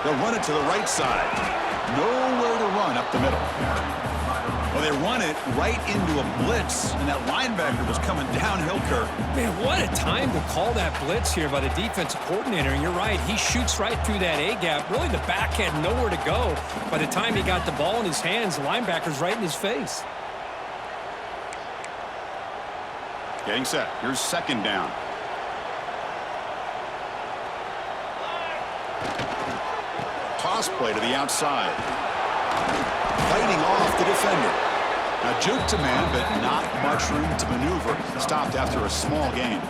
They'll run it to the right side. Nowhere to run up the middle. Well, they run it right into a blitz, and that linebacker was coming downhill, Kirk. Man, what a time to call that blitz here by the defensive coordinator. And you're right, he shoots right through that A-gap. Really, the back had nowhere to go. By the time he got the ball in his hands, the linebacker's right in his face. Getting set. Here's second down. Toss play to the outside. Fighting off the defender. Now juke to man, but not much room to maneuver. Stopped after a small gain.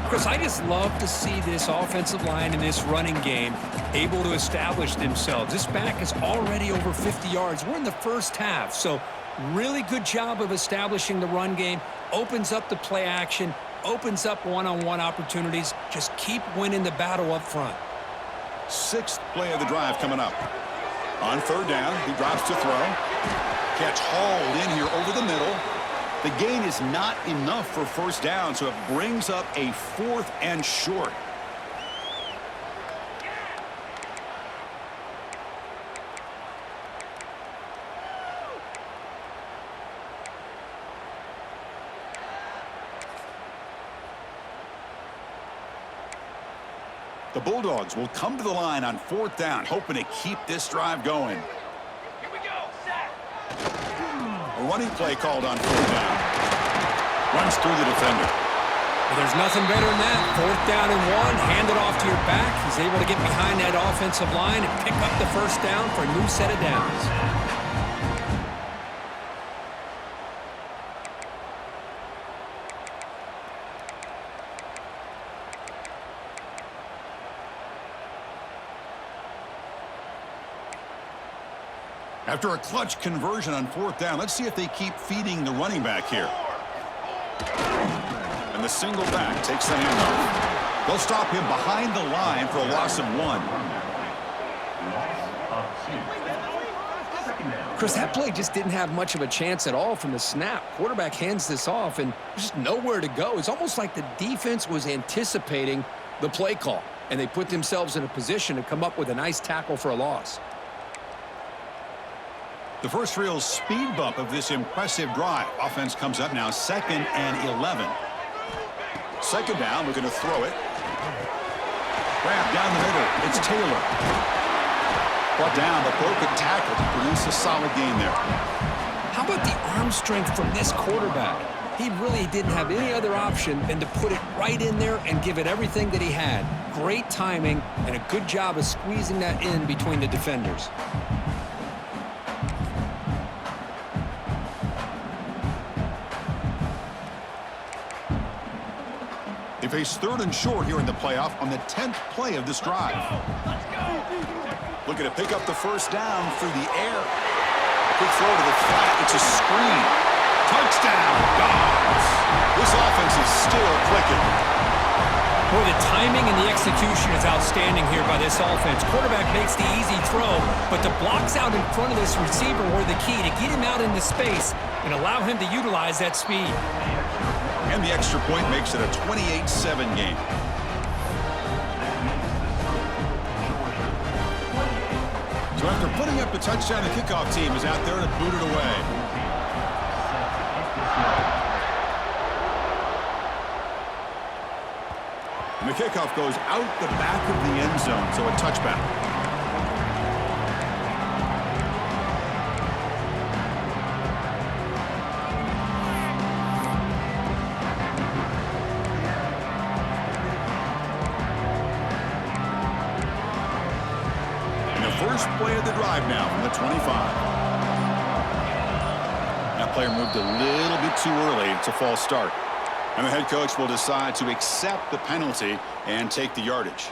Chris, I just love to see this offensive line in this running game able to establish themselves. This back is already over 50 yards. We're in the first half, so really good job of establishing the run game. Opens up the play action, opens up one-on-one opportunities. Just keep winning the battle up front. Sixth play of the drive coming up. On third down, he drops to throw. Catch hauled in here over the middle. The gain is not enough for first down, so it brings up a 4th and short. The Bulldogs will come to the line on 4th down, hoping to keep this drive going. Here we go. Set. A running play called on 4th down. Runs through the defender. Well, there's nothing better than that. 4th down and 1, hand it off to your back. He's able to get behind that offensive line and pick up the first down for a new set of downs. After a clutch conversion on 4th down, let's see if they keep feeding the running back here. And the single back takes the handoff. They'll stop him behind the line for a loss of 1. Chris, that play just didn't have much of a chance at all from the snap. Quarterback hands this off, and there's just nowhere to go. It's almost like the defense was anticipating the play call, and they put themselves in a position to come up with a nice tackle for a loss. The first real speed bump of this impressive drive. Offense comes up now 2nd and 11. Second down, looking to throw it. Grab down the middle. It's Taylor. Brought down, but broken tackle to produce a solid gain there. How about the arm strength from this quarterback? He really didn't have any other option than to put it right in there and give it everything that he had. Great timing and a good job of squeezing that in between the defenders. They face 3rd and short here in the playoff on the 10th play of this drive. Looking to pick up the first down through the air. Quick throw to the flat. It's a screen. Touchdown, Dogs. This offense is still clicking. Boy, the timing and the execution is outstanding here by this offense. Quarterback makes the easy throw, but the blocks out in front of this receiver were the key to get him out into space and allow him to utilize that speed. And the extra point makes it a 28-7 game. So after putting up the touchdown, the kickoff team is out there to boot it away. And the kickoff goes out the back of the end zone, so a touchback. First play of the drive now from the 25. That player moved a little bit too early. It's a false start. And the head coach will decide to accept the penalty and take the yardage.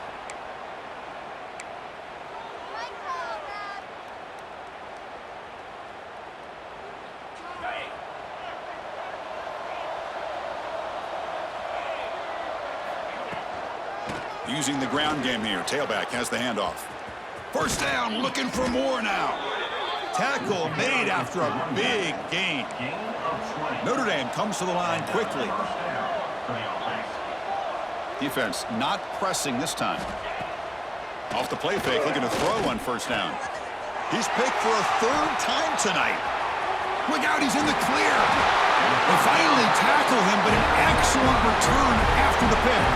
Using the ground game here. Tailback has the handoff. First down, looking for more now. Tackle made after a big gain. Notre Dame comes to the line quickly. Defense not pressing this time. Off the play fake, looking to throw on first down. He's picked for a third time tonight. Look out, he's in the clear. They finally tackle him, but an excellent return after the pick.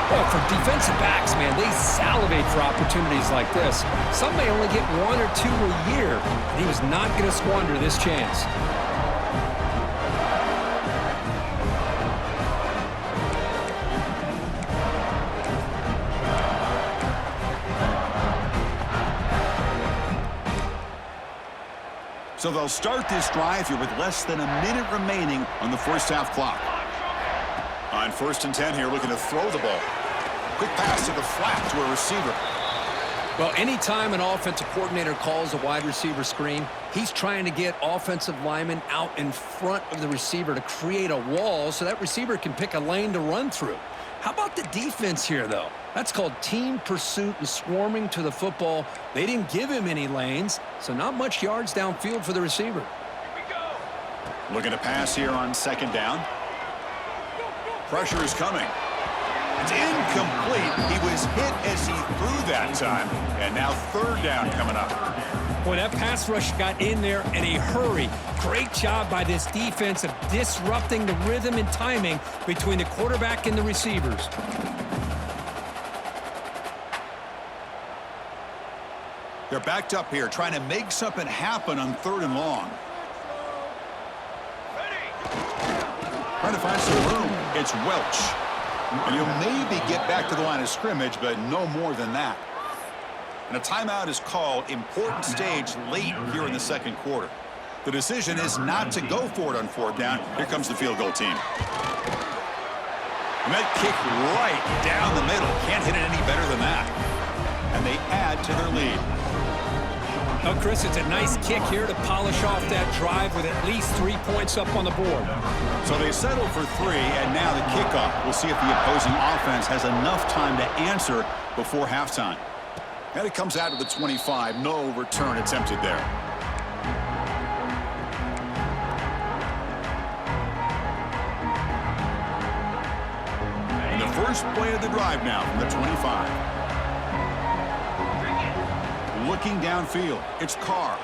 Well, for defensive backs, man, they salivate for opportunities like this. Some may only get 1 or 2 a year, and he was not going to squander this chance. So they'll start this drive here with less than a minute remaining on the first half clock. On 1st and 10 here, looking to throw the ball. Quick pass to the flat to a receiver. Well, anytime an offensive coordinator calls a wide receiver screen, he's trying to get offensive linemen out in front of the receiver to create a wall so that receiver can pick a lane to run through. How about the defense here, though? That's called team pursuit and swarming to the football. They didn't give him any lanes, so not much yards downfield for the receiver. Here we go. Looking to pass here on 2nd down. Pressure is coming. It's incomplete. He was hit as he threw that time. And now 3rd down coming up. Boy, that pass rush got in there in a hurry. Great job by this defense of disrupting the rhythm and timing between the quarterback and the receivers. They're backed up here, trying to make something happen on 3rd and long. Trying to find some room. It's Welch. And he'll maybe get back to the line of scrimmage, but no more than that. And a timeout is called. Important stage late here in the 2nd quarter. The decision is not to go for it on 4th down. Here comes the field goal team. And that kick right down the middle. Can't hit it any better than that. And they add to their lead. Oh, Chris, it's a nice kick here to polish off that drive with at least 3 points up on the board. So they settle for 3, and now the kickoff. We'll see if the opposing offense has enough time to answer before halftime. And it comes out of the 25. No return attempted there. And the first play of the drive now from the 25. Looking downfield, it's Carr.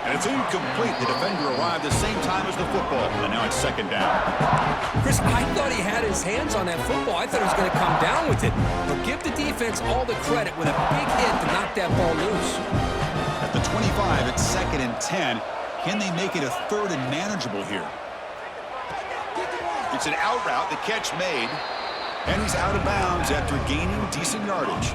And it's incomplete. The defender arrived the same time as the football, and now it's 2nd down. Chris, I thought he had his hands on that football. I thought he was going to come down with it. But give the defense all the credit with a big hit to knock that ball loose. At the 25, it's 2nd and 10. Can they make it a 3rd and manageable here? It's an out route, the catch made, and he's out of bounds after gaining decent yardage.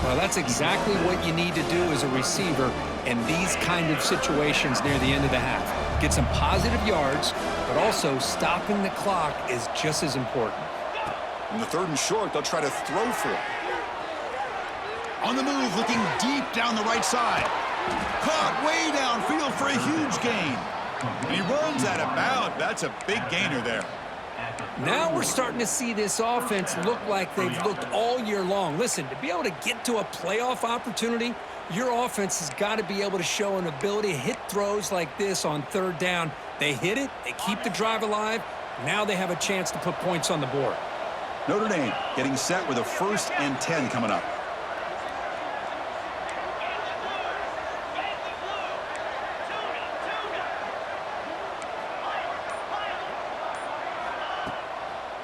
Well, that's exactly what you need to do as a receiver in these kind of situations near the end of the half. Get some positive yards, but also stopping the clock is just as important. On the 3rd and short, they'll try to throw for it. On the move, looking deep down the right side. Caught way downfield for a huge gain. And he runs out of bounds. That's a big gainer there. Now we're starting to see this offense look like they've looked all year long. Listen, to be able to get to a playoff opportunity, your offense has got to be able to show an ability to hit throws like this on 3rd down. They hit it, they keep the drive alive. Now they have a chance to put points on the board. Notre Dame getting set with a 1st and 10 coming up.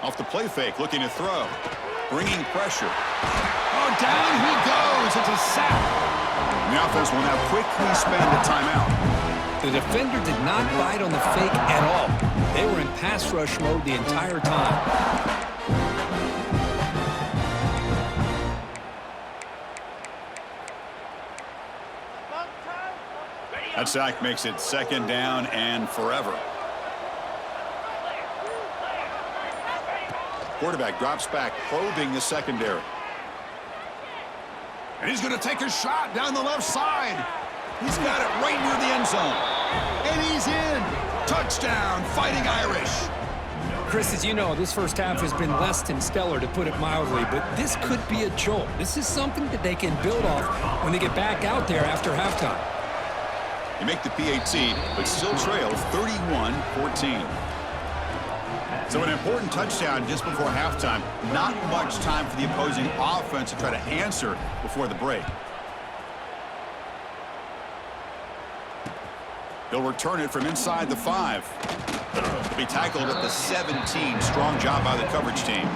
Off the play fake, looking to throw. Bringing pressure. Oh, down he goes. It's a sack. The offense will now quickly spend a timeout. The defender did not bite on the fake at all. They were in pass rush mode the entire time. That sack makes it 2nd down and forever. Quarterback drops back, probing the secondary. And he's going to take a shot down the left side. He's got it right near the end zone. And he's in. Touchdown, Fighting Irish. Chris, as you know, this first half has been less than stellar, to put it mildly, but this could be a jolt. This is something that they can build off when they get back out there after halftime. They make the PAT, but still trail 31-14. So an important touchdown just before halftime. Not much time for the opposing offense to try to answer before the break. He'll return it from inside the 5. He'll be tackled at the 17. Strong job by the coverage team.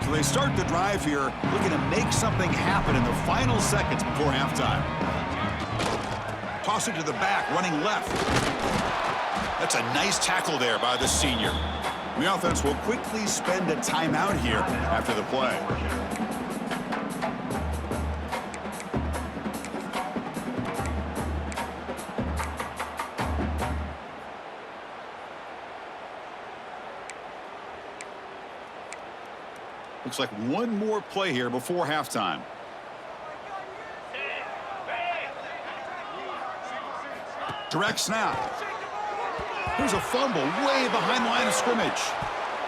So they start the drive here, looking to make something happen in the final seconds before halftime. Toss it to the back, running left. That's a nice tackle there by the senior. The offense will quickly spend a timeout here after the play. Looks like one more play here before halftime. Direct snap. Here's a fumble way behind the line of scrimmage.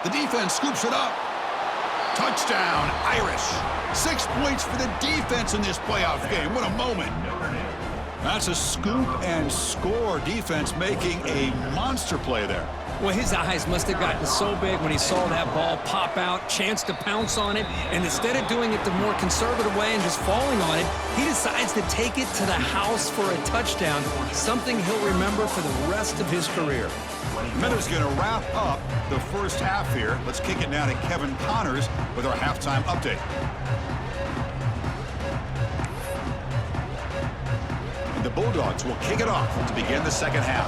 The defense scoops it up. Touchdown, Irish. 6 points for the defense in this playoff game. What a moment. That's a scoop and score defense making a monster play there. Well, his eyes must have gotten so big when he saw that ball pop out, chance to pounce on it, and instead of doing it the more conservative way and just falling on it, he decides to take it to the house for a touchdown, something he'll remember for the rest of his career. Miller's going to wrap up the first half here. Let's kick it now to Kevin Connors with our halftime update. And the Bulldogs will kick it off to begin the second half.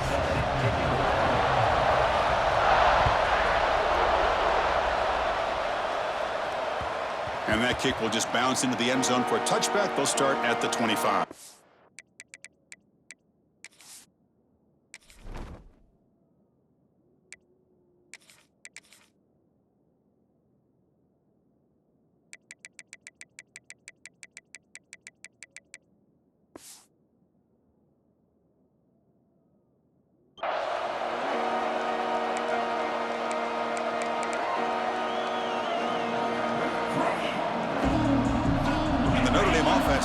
And that kick will just bounce into the end zone for a touchback. They'll start at the 25.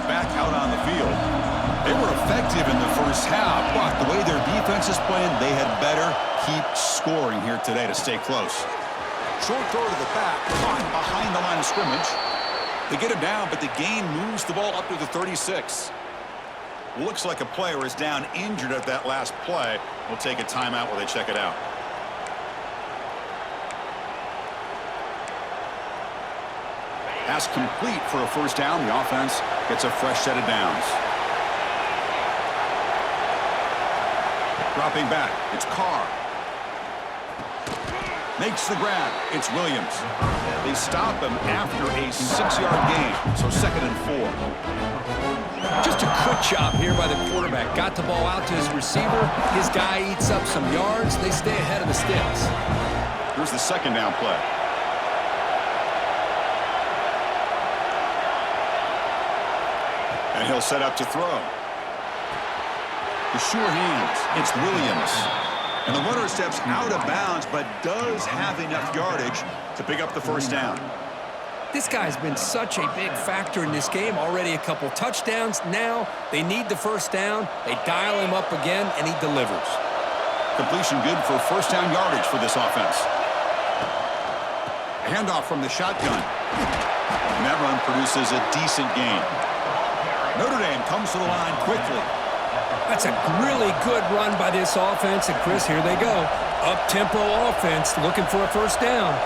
Back out on the field. They were effective in the first half, but the way their defense is playing, they had better keep scoring here today to stay close. Short throw to the back, caught behind the line of scrimmage. They get him down, but the gain moves the ball up to the 36. Looks like a player is down injured at that last play. We'll take a timeout while they check it out. Pass complete for a first down. The offense gets a fresh set of downs. Dropping back, it's Carr. Makes the grab, it's Williams. They stop him after a 6-yard gain, so 2nd and 4. Just a quick job here by the quarterback. Got the ball out to his receiver. His guy eats up some yards. They stay ahead of the sticks. Here's the second down play. And he'll set up to throw. The sure hands. It's Williams. And the runner steps out of bounds, but does have enough yardage to pick up the first down. This guy's been such a big factor in this game. Already a couple touchdowns. Now they need the first down. They dial him up again, and he delivers. Completion good for first down yardage for this offense. A handoff from the shotgun. And that run produces a decent gain. Notre Dame comes to the line quickly. That's a really good run by this offense. And, Chris, here they go. Up-tempo offense looking for a first down.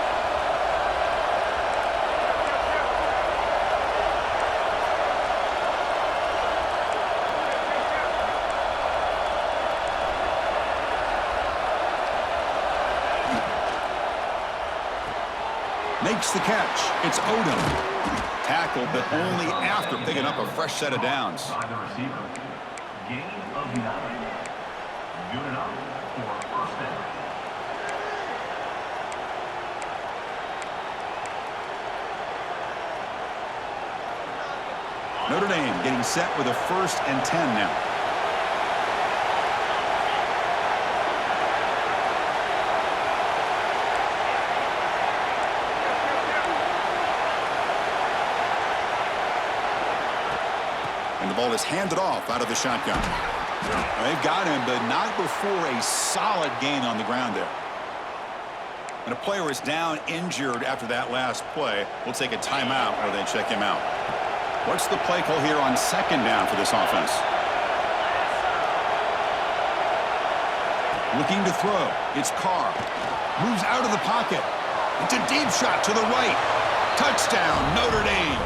Makes the catch. It's Odom. Tackle, but only after picking up a fresh set of downs. Gain of 9. Unit up for first down. Notre Dame getting set with a 1st and 10 now. ball is handed off out of the shotgun. They've got him, but not before a solid gain on the ground there. When a player is down injured after that last play, we'll take a timeout or they check him out. What's the play call here on second down for this offense? Looking to throw. It's Carr. Moves out of the pocket. It's a deep shot to the right. Touchdown, Notre Dame.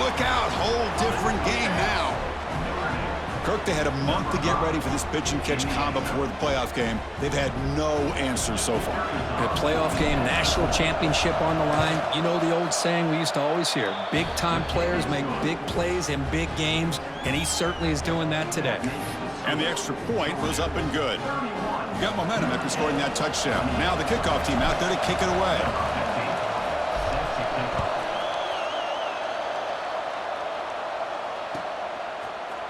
Look out, whole different game now. Kirk, they had a month to get ready for this pitch and catch combo before the playoff game. They've had no answers so far. A playoff game, national championship on the line. You know the old saying we used to always hear, big-time players make big plays in big games, and he certainly is doing that today. And the extra point was up and good. Got momentum after scoring that touchdown. Now the kickoff team out there to kick it away.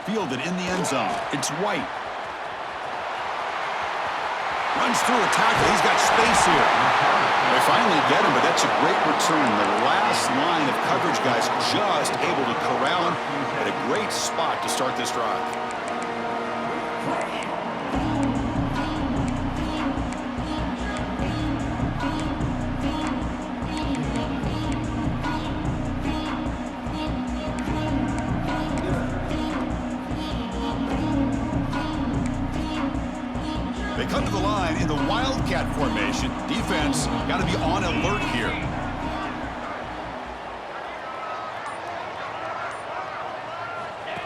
Fielded in the end zone. It's White. Runs through a tackle. He's got space here. They finally get him, but that's a great return. The last line of coverage guys just able to corral him at a great spot to start this drive. They come to the line in the Wildcat formation. Defense got to be on alert here.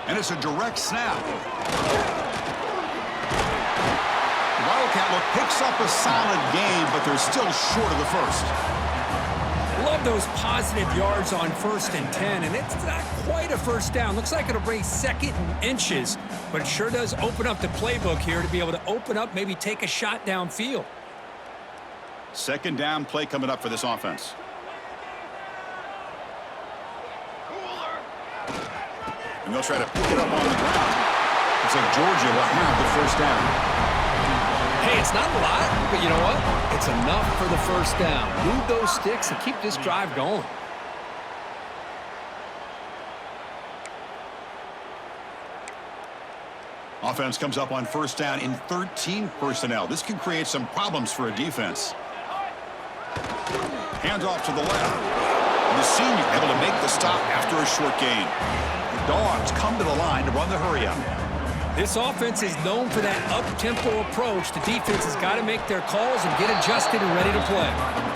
And it's a direct snap. The Wildcat look picks up a solid game, but they're still short of the first. Love those positive yards on 1st and 10, and it's not quite a first down. Looks like it'll bring 2nd and inches, but it sure does open up the playbook here to be able to open up, maybe take a shot downfield. Second down play coming up for this offense. And they'll try to pick it up on the ground. Looks like Georgia will have the first down. Hey, it's not a lot, but you know what? It's enough for the first down. Move those sticks and keep this drive going. Offense comes up on first down in 13 personnel. This can create some problems for a defense. Hands off to the left. And the senior able to make the stop after a short gain. The Dogs come to the line to run the hurry up. This offense is known for that up-tempo approach. The defense has got to make their calls and get adjusted and ready to play.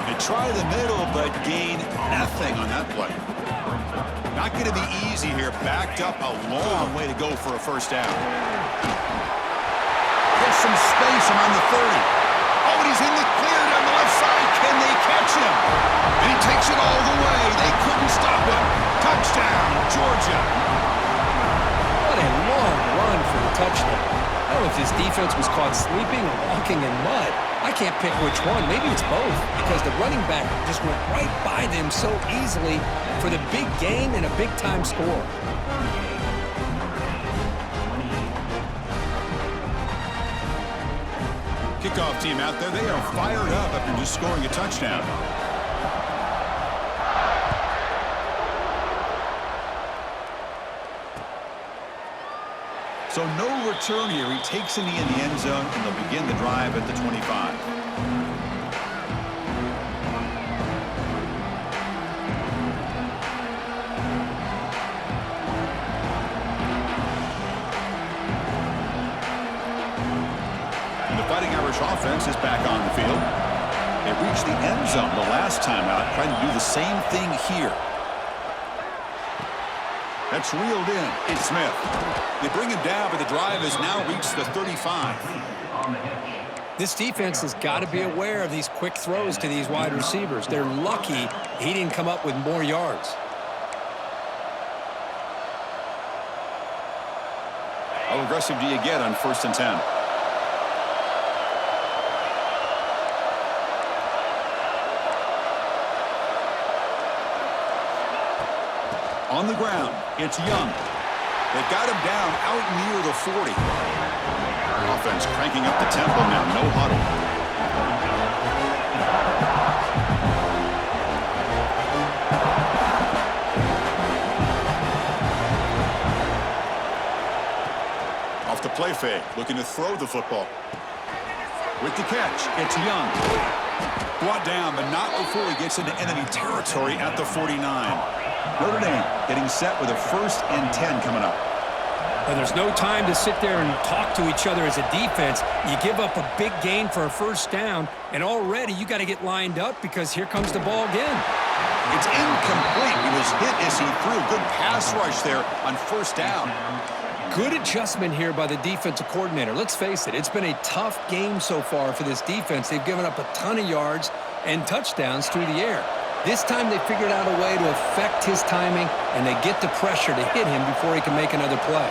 They try the middle, but gain nothing on that play. Not going to be easy here. Backed up a long way to go for a first down. Gets some space around the 30. Oh, and he's in the clear down the left side. Can they catch him? And he takes it all the way. They couldn't stop him. Touchdown, Georgia. What a long run for the touchdown. I don't know if this defense was caught sleeping or walking in mud. I can't pick which one. Maybe it's both, because the running back just went right by them so easily for the big gain and a big-time score. Kickoff team out there, they are fired up after just scoring a touchdown. So no return here. He takes a knee in the end zone, and they'll begin the drive at the 25. And the Fighting Irish offense is back on the field. They reached the end zone the last time out, trying to do the same thing here. That's reeled in. It's Smith. They bring him down, but the drive has now reached the 35. This defense has got to be aware of these quick throws to these wide receivers. They're lucky he didn't come up with more yards. How aggressive do you get on 1st and 10? On the ground, it's Young. They've got him down out near the 40. Offense cranking up the tempo now, no huddle. Play fake, looking to throw the football. With the catch, it's Young. Brought down, but not before he gets into enemy territory at the 49. Notre Dame getting set with a 1st and 10 coming up. And there's no time to sit there and talk to each other as a defense. You give up a big gain for a 1st down, and already you got to get lined up because here comes the ball again. It's incomplete. He was hit as he threw. Good pass rush there on 1st down. Good adjustment here by the defensive coordinator. Let's face it, it's been a tough game so far for this defense. They've given up a ton of yards and touchdowns through the air. This time they figured out a way to affect his timing, and they get the pressure to hit him before he can make another play.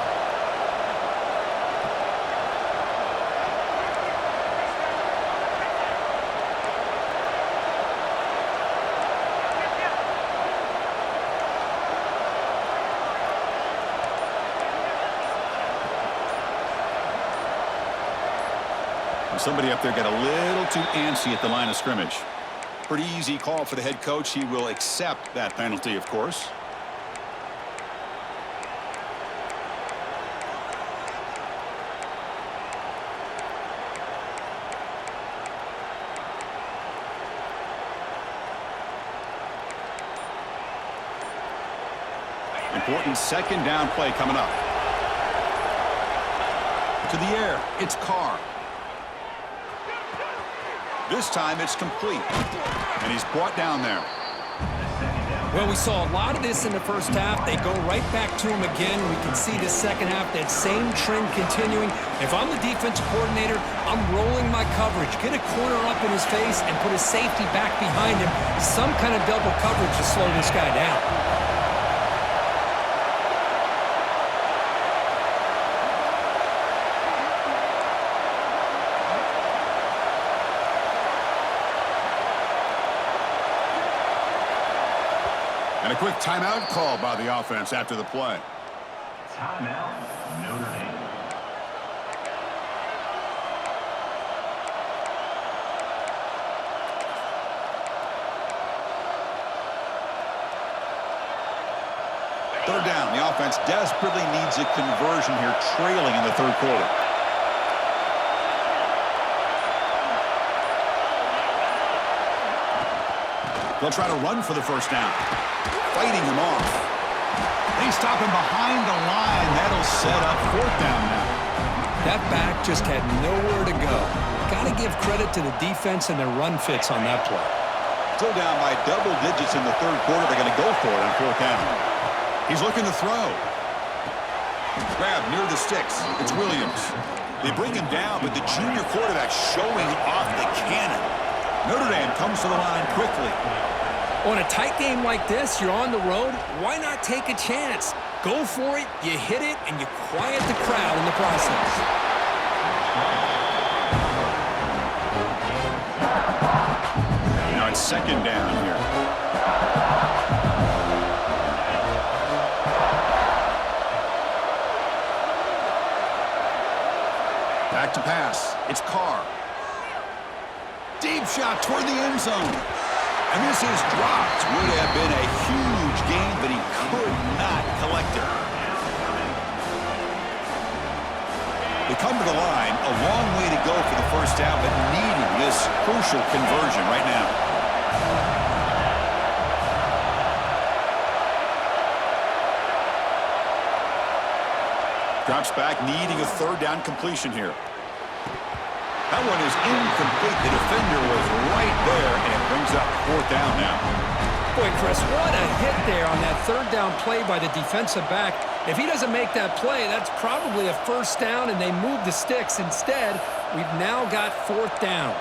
Somebody up there got a little too antsy at the line of scrimmage. Pretty easy call for the head coach. He will accept that penalty, of course. Important 2nd down play coming up. To the air, it's Carr. This time it's complete, and he's brought down there. Well, we saw a lot of this in the 1st half. They go right back to him again. We can see the 2nd half, that same trend continuing. If I'm the defensive coordinator, I'm rolling my coverage. Get a corner up in his face and put a safety back behind him. Some kind of double coverage to slow this guy down. And a quick timeout call by the offense after the play. Timeout, Notre Dame. Third down. The offense desperately needs a conversion here, trailing in the 3rd quarter. They'll try to run for the 1st down. Fighting him off. They stop him behind the line. That'll set up 4th down now. That back just had nowhere to go. Got to give credit to the defense and their run fits on that play. Still down by double digits in the 3rd quarter. They're going to go for it on 4th down. He's looking to throw. Grab near the sticks. It's Williams. They bring him down, but the junior quarterback showing off the cannon. Notre Dame comes to the line quickly. On a tight game like this, you're on the road. Why not take a chance? Go for it, you hit it, and you quiet the crowd in the process. Now it's 2nd down here. Back to pass. It's Carr. Deep shot toward the end zone. And this is dropped. Would have been a huge gain, but he could not collect it. They come to the line, a long way to go for the 1st down, but needing this crucial conversion right now. Drops back, needing a 3rd down completion here. That one is incomplete. The defender was right there, and it brings up 4th down now. Boy, Chris, what a hit there on that 3rd down play by the defensive back. If he doesn't make that play, that's probably a 1st down, and they move the sticks. Instead, we've now got 4th down.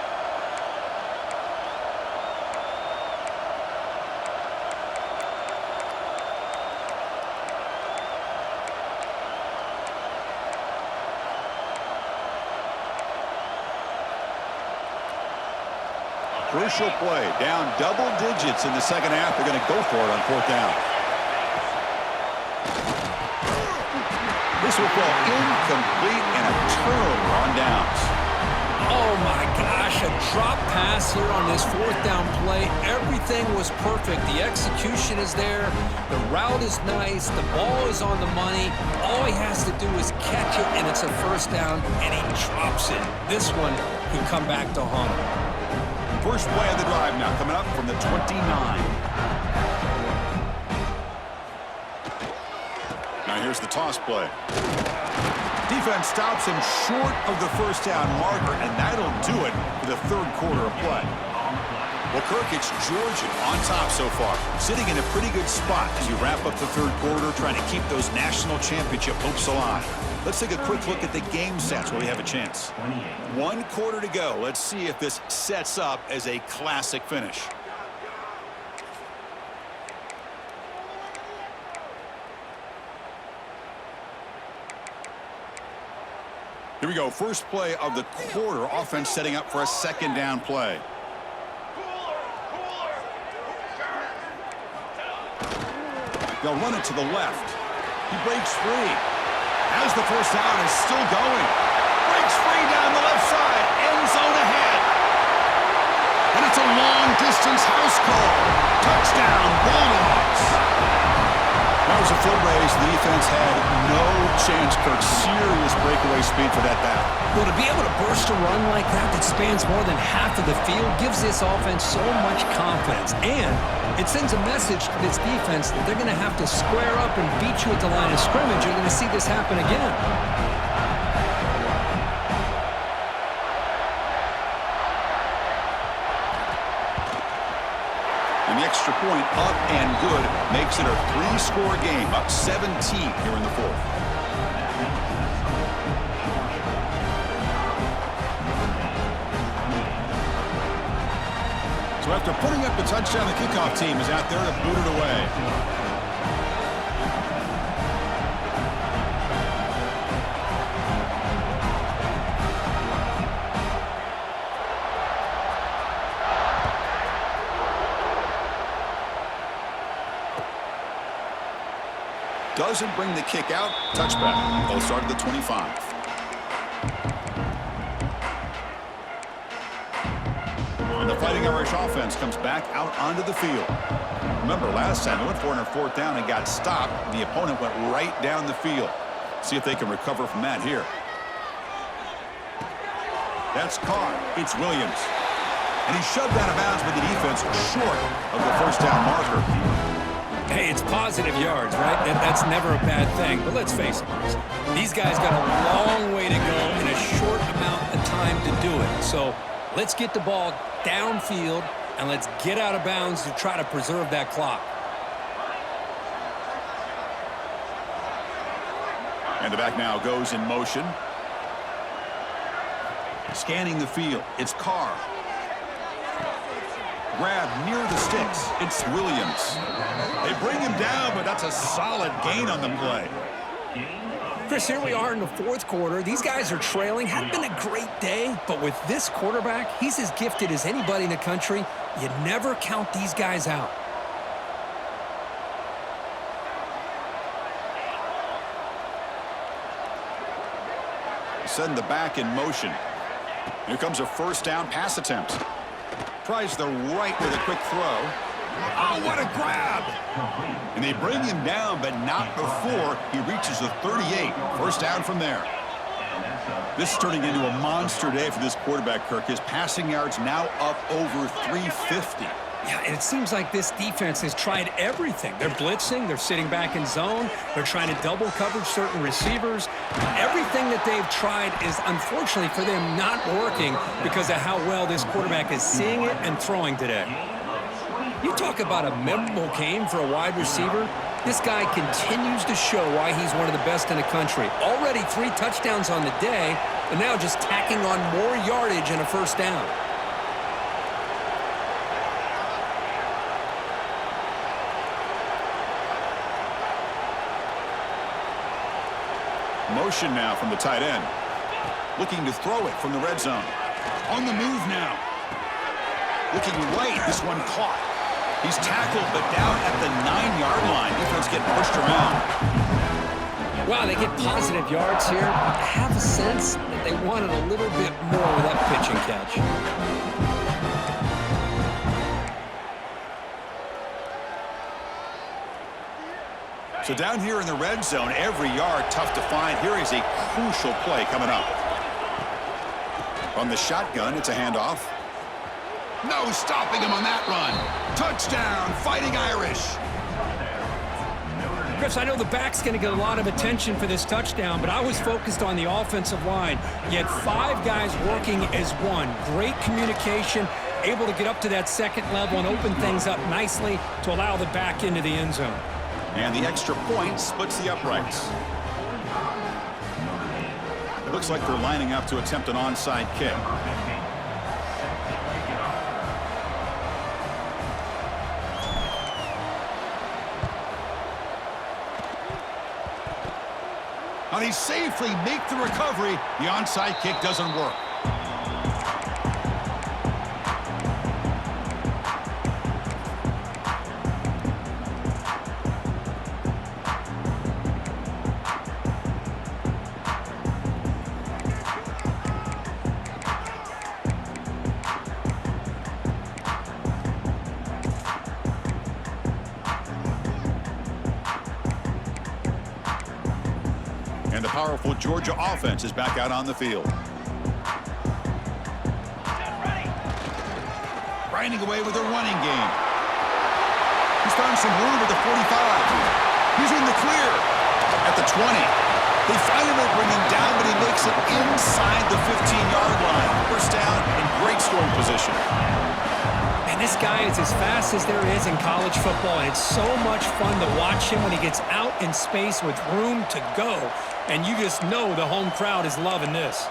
Crucial play. Down double digits in the 2nd half. They're going to go for it on 4th down. This will fall incomplete and a turnover on downs. Oh, my gosh, a drop pass here on this fourth down play. Everything was perfect. The execution is there. The route is nice. The ball is on the money. All he has to do is catch it, and it's a first down, and he drops it. This one could come back to haunt him. First play of the drive now, coming up from the 29. Now here's the toss play. Defense stops him short of the first down marker, and that'll do it for the third quarter of play. Well, Kirk, it's Georgia on top so far, sitting in a pretty good spot as you wrap up the third quarter, trying to keep those national championship hopes alive. Let's take a quick look at the game stats where we have a chance. 1 quarter to go. Let's see if this sets up as a classic finish. Here we go. First play of the quarter. Offense setting up for a second down play. They'll run it to the left. He breaks free. As the first down is still going. Breaks free down the left side. End zone ahead. And it's a long-distance house call. Touchdown, Bulldogs. That was a foot race. The defense had no chance. Kirk, serious breakaway speed for that back. Well, to be able to burst a run like that spans more than half of the field gives this offense so much confidence. And it sends a message to this defense that they're going to have to square up and beat you at the line of scrimmage. You're going to see this happen again. And the extra point up and good makes it a 3-score game, up 17 here in the fourth. So after putting up the touchdown, the kickoff team is out there to boot it away. Doesn't bring the kick out. Touchback. They'll start at the 25. And the Fighting Irish offense comes back out onto the field. Remember, last time they went for it on fourth down and got stopped. The opponent went right down the field. See if they can recover from that here. That's Carr. It's Williams. And he's shoved out of bounds with the defense short of the first down marker. Hey, it's positive yards, right? That's never a bad thing. But let's face it, these guys got a long way to go in a short amount of time to do it. So let's get the ball downfield, and let's get out of bounds to try to preserve that clock. And the back now goes in motion. Scanning the field. It's Carr. Grab near the sticks. It's Williams. They bring him down, but that's a solid gain on the play. Chris, here we are in the fourth quarter. These guys are trailing. Hadn't been a great day, but with this quarterback, he's as gifted as anybody in the country. You never count these guys out. Send the back in motion. Here comes a first down pass attempt. Tries the right with a quick throw. Oh, what a grab! And they bring him down, but not before he reaches the 38. First down from there. This is turning into a monster day for this quarterback, Kirk. His passing yards now up over 350. Yeah, and it seems like this defense has tried everything. They're blitzing. They're sitting back in zone. They're trying to double coverage certain receivers. Everything that they've tried is, unfortunately for them, not working because of how well this quarterback is seeing it and throwing today. You talk about a memorable game for a wide receiver. This guy continues to show why he's one of the best in the country. Already 3 touchdowns on the day, and now just tacking on more yardage and a first down. Motion now from the tight end. Looking to throw it from the red zone. On the move now. Looking right. This one caught. He's tackled, but down at the 9-yard line. Defense getting pushed around. Wow, they get positive yards here. I have a sense they wanted a little bit more with that pitch and catch. So down here in the red zone, every yard tough to find. Here is a crucial play coming up. From the shotgun, it's a handoff. No stopping him on that run. Touchdown, Fighting Irish. Chris, I know the back's going to get a lot of attention for this touchdown, but I was focused on the offensive line. You had 5 guys working as one. Great communication, able to get up to that second level and open things up nicely to allow the back into the end zone. And the extra point splits the uprights. It looks like they're lining up to attempt an onside kick. Now they safely make the recovery. The onside kick doesn't work. And the powerful Georgia offense is back out on the field. Grinding away with a running game. He's found some room at the 45. He's in the clear at the 20. They finally will bring him down, but he makes it inside the 15-yard line. First down in great scoring position. And this guy is as fast as there is in college football, and it's so much fun to watch him when he gets out in space with room to go. And you just know the home crowd is loving this.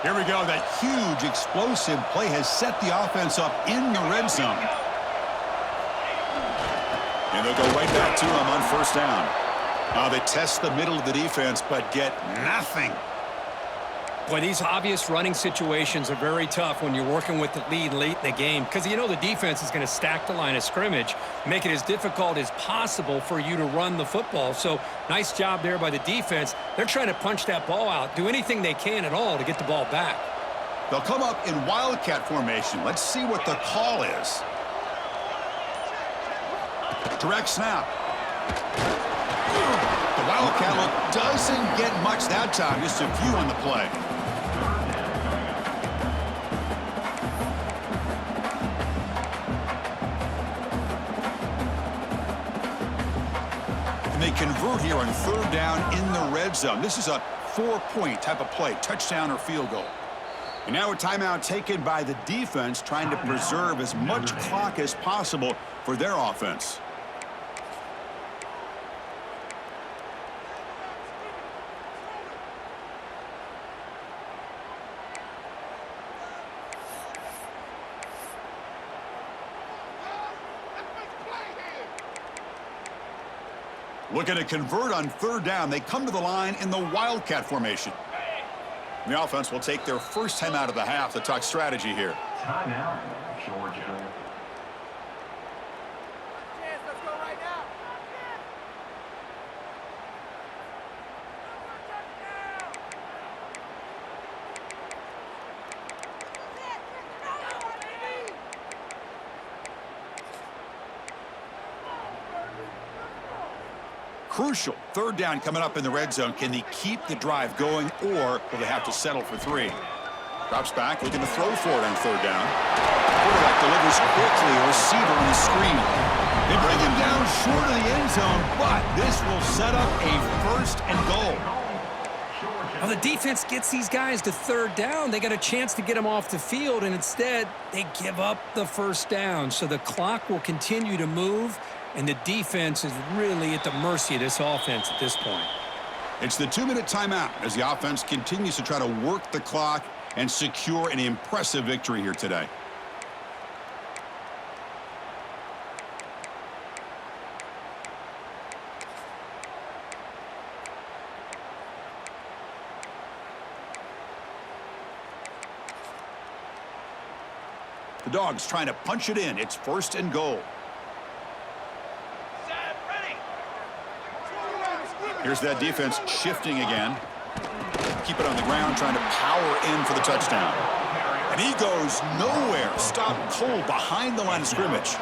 Here we go. That huge explosive play has set the offense up in the red zone. And they'll go right back to him on first down. They test the middle of the defense, but get nothing. Boy, these obvious running situations are very tough when you're working with the lead late in the game because you know the defense is going to stack the line of scrimmage, make it as difficult as possible for you to run the football. So nice job there by the defense. They're trying to punch that ball out, do anything they can at all to get the ball back. They'll come up in wildcat formation. Let's see what the call is. Direct snap. The wildcat look doesn't get much that time, just a few on the play. And they convert here on third down in the red zone. This is a 4-point type of play, touchdown or field goal. And now a timeout taken by the defense, trying to preserve as much clock as possible for their offense. Looking to convert on third down. They come to the line in the wildcat formation. The offense will take their first time out of the half to talk strategy here. Timeout, Georgia. Let's go right now. Crucial. Third down coming up in the red zone. Can they keep the drive going, or will they have to settle for 3? Drops back, looking to throw for it on third down. Quarterback delivers quickly. A receiver on the screen. They bring him down short of the end zone, but this will set up a first and goal. Well, the defense gets these guys to third down. They got a chance to get them off the field, and instead they give up the first down. So the clock will continue to move, and the defense is really at the mercy of this offense at this point. It's the 2-minute timeout as the offense continues to try to work the clock and secure an impressive victory here today. The Dogs trying to punch it in. It's 1st and goal. Here's that defense shifting again. Keep it on the ground, trying to power in for the touchdown. And he goes nowhere. Stop cold behind the line of scrimmage.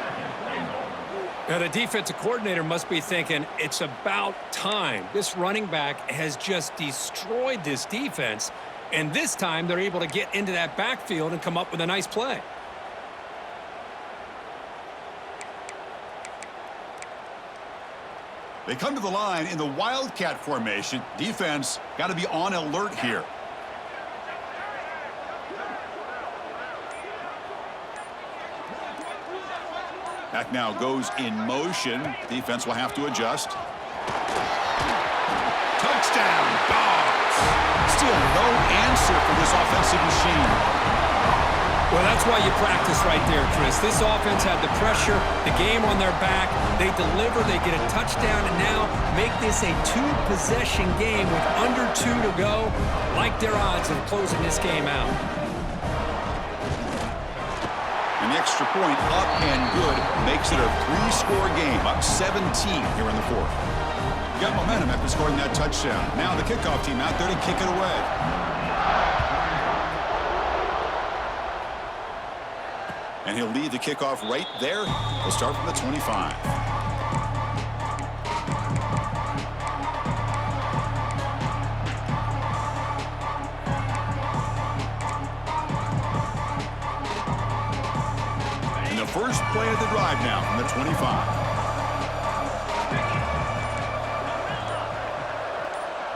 Now, the defensive coordinator must be thinking, it's about time. This running back has just destroyed this defense, and this time they're able to get into that backfield and come up with a nice play. They come to the line in the Wildcat formation. Defense got to be on alert here. Back now goes in motion. Defense will have to adjust. Touchdown, Dogs. Still no answer for this offensive machine. Well, that's why you practice right there, Chris. This offense had the pressure, the game on their back. They deliver, they get a touchdown, and now make this a 2-possession game with under 2 to go. Like their odds of closing this game out. An extra point up and good makes it a 3-score game, up 17 here in the 4th. Got momentum after scoring that touchdown. Now the kickoff team out there to kick it away. And he'll lead the kickoff right there. They'll start from the 25. And the first play of the drive now from the 25.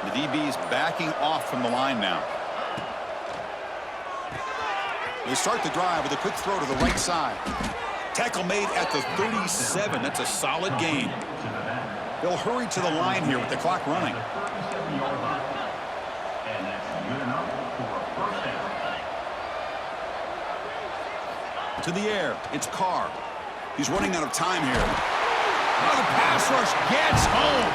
The DB's backing off from the line now. They start the drive with a quick throw to the right side. Tackle made at the 37. That's a solid gain. They'll hurry to the line here with the clock running. And that's good enough for a first down. To the air, it's Carr. He's running out of time here. Now the pass rush gets home.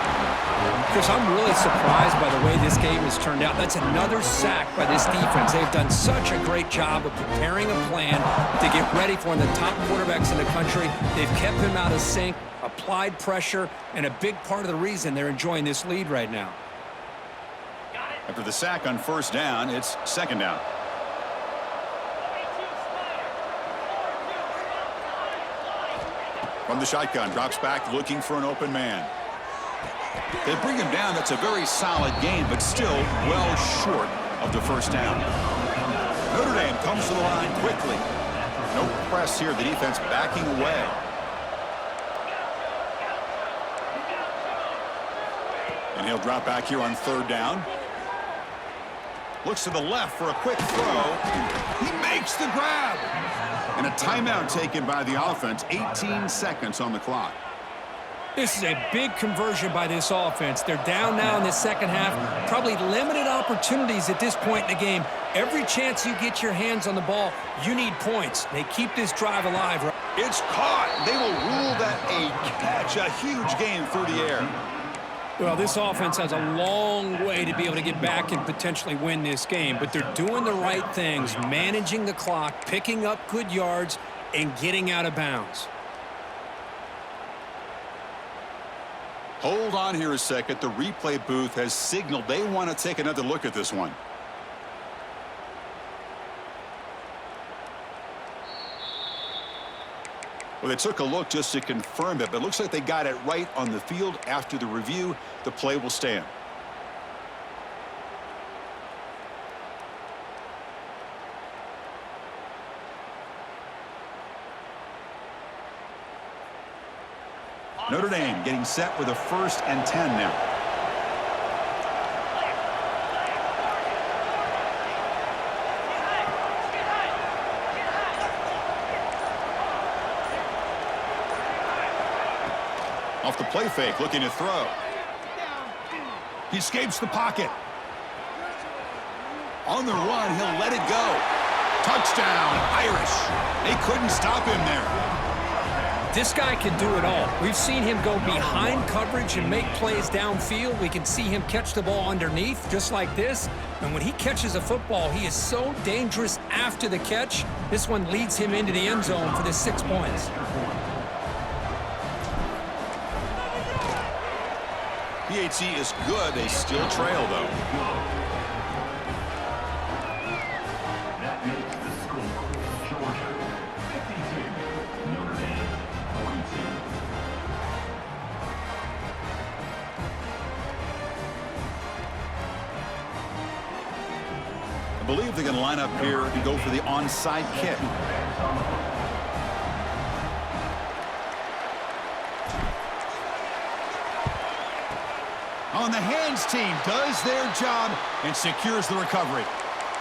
Chris, I'm really surprised by the way this game has turned out. That's another sack by this defense. They've done such a great job of preparing a plan to get ready for one of the top quarterbacks in the country. They've kept him out of sync, applied pressure, and a big part of the reason they're enjoying this lead right now. After the sack on 1st down, it's 2nd down. From the shotgun, drops back looking for an open man. They bring him down. That's a very solid game, but still well short of the 1st down. Notre Dame comes to the line quickly. No press here. The defense backing away. And he'll drop back here on 3rd down. Looks to the left for a quick throw. He makes the grab. And a timeout taken by the offense. 18 seconds on the clock. This is a big conversion by this offense. They're down now in the second half. Probably limited opportunities at this point in the game. Every chance you get your hands on the ball, you need points. They keep this drive alive. It's caught. They will rule that a catch. A huge game through the air. Well, this offense has a long way to be able to get back and potentially win this game, but they're doing the right things, managing the clock, picking up good yards, and getting out of bounds. Hold on here a second. The replay booth has signaled they want to take another look at this one. Well, they took a look just to confirm it, but it looks like they got it right on the field. After the review, the play will stand. Notre Dame getting set with a 1st and 10 now. Off the play fake, looking to throw. He escapes the pocket. On the run, he'll let it go. Touchdown, Irish. They couldn't stop him there. This guy can do it all. We've seen him go behind coverage and make plays downfield. We can see him catch the ball underneath, just like this. And when he catches a football, he is so dangerous after the catch. This one leads him into the end zone for the 6 points. PAT is good. They still trail, though. That makes the score Georgia 52, Notre Dame 42. I believe they're going to line up here and go for the onside kick. On the hands team does their job and secures the recovery.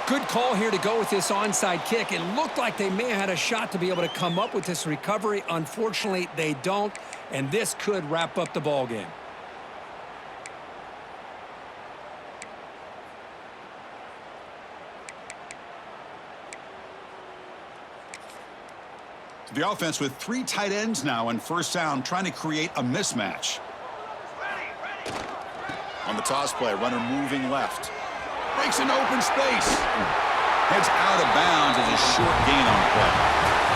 Good call here to go with this onside kick. It looked like they may have had a shot to be able to come up with this recovery. Unfortunately, they don't, and this could wrap up the ball game. The offense with 3 tight ends now on first down, trying to create a mismatch. On the toss play, runner moving left. Breaks an open space. Heads out of bounds as a short gain on the play.